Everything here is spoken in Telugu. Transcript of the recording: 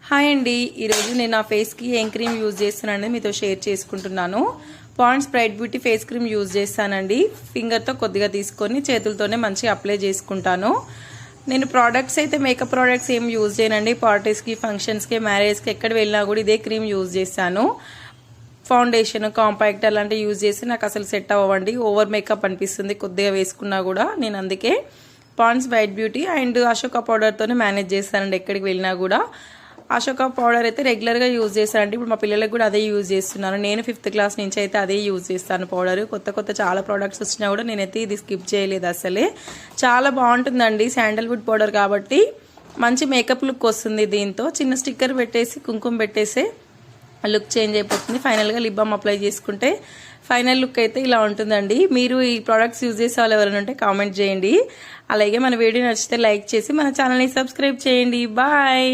హాయ్ అండి, ఈరోజు నేను నా ఫేస్కి ఏం క్రీమ్ యూజ్ చేస్తానండి మీతో షేర్ చేసుకుంటున్నాను. Pond's bright beauty face cream use చేస్తానండి. ఫింగర్తో కొద్దిగా తీసుకొని చేతులతోనే మంచిగా అప్లై చేసుకుంటాను. నేను ప్రోడక్ట్స్ అయితే మేకప్ ప్రోడక్ట్స్ ఏం యూజ్ చేయనండి. పార్టీస్కి, ఫంక్షన్స్కి, మ్యారేజ్కి ఎక్కడ వెళ్ళినా కూడా ఇదే క్రీమ్ యూజ్ చేస్తాను. ఫౌండేషన్, కాంపాక్ట్ అలాంటివి యూజ్ చేసి నాకు అసలు సెట్ అవ్వండి. ఓవర్ మేకప్ అనిపిస్తుంది కొద్దిగా వేసుకున్నా కూడా. నేను అందుకే Pond's bright beauty and Ashoka పౌడర్తోనే మేనేజ్ చేస్తానండి ఎక్కడికి వెళ్ళినా కూడా. అశోక పౌడర్ అయితే రెగ్యులర్గా యూజ్ చేస్తానండి. ఇప్పుడు మా పిల్లలకు కూడా అదే యూజ్ చేస్తున్నాను. నేను 5th క్లాస్ నుంచి అయితే అదే యూజ్ చేస్తాను పౌడర్. కొత్త చాలా ప్రోడక్ట్స్ వచ్చినా కూడా నేనైతే ఇది స్కిప్ చేయలేదు అసలే. చాలా బాగుంటుందండి, శాండల్వుడ్ పౌడర్ కాబట్టి మంచి మేకప్ లుక్ వస్తుంది. దీంతో చిన్న స్టిక్కర్ పెట్టేసి కుంకుమ పెట్టేసి లుక్ చేంజ్ అయిపోతుంది. ఫైనల్గా లిప్ బామ్ అప్లై చేసుకుంటే ఫైనల్ లుక్ అయితే ఇలా ఉంటుందండి. మీరు ఈ ప్రోడక్ట్స్ యూజ్ చేసే వాళ్ళు ఎవరైనా ఉంటే కామెంట్ చేయండి. అలాగే మన వీడియో నచ్చితే లైక్ చేసి మన ఛానల్ని సబ్స్క్రైబ్ చేయండి. బాయ్.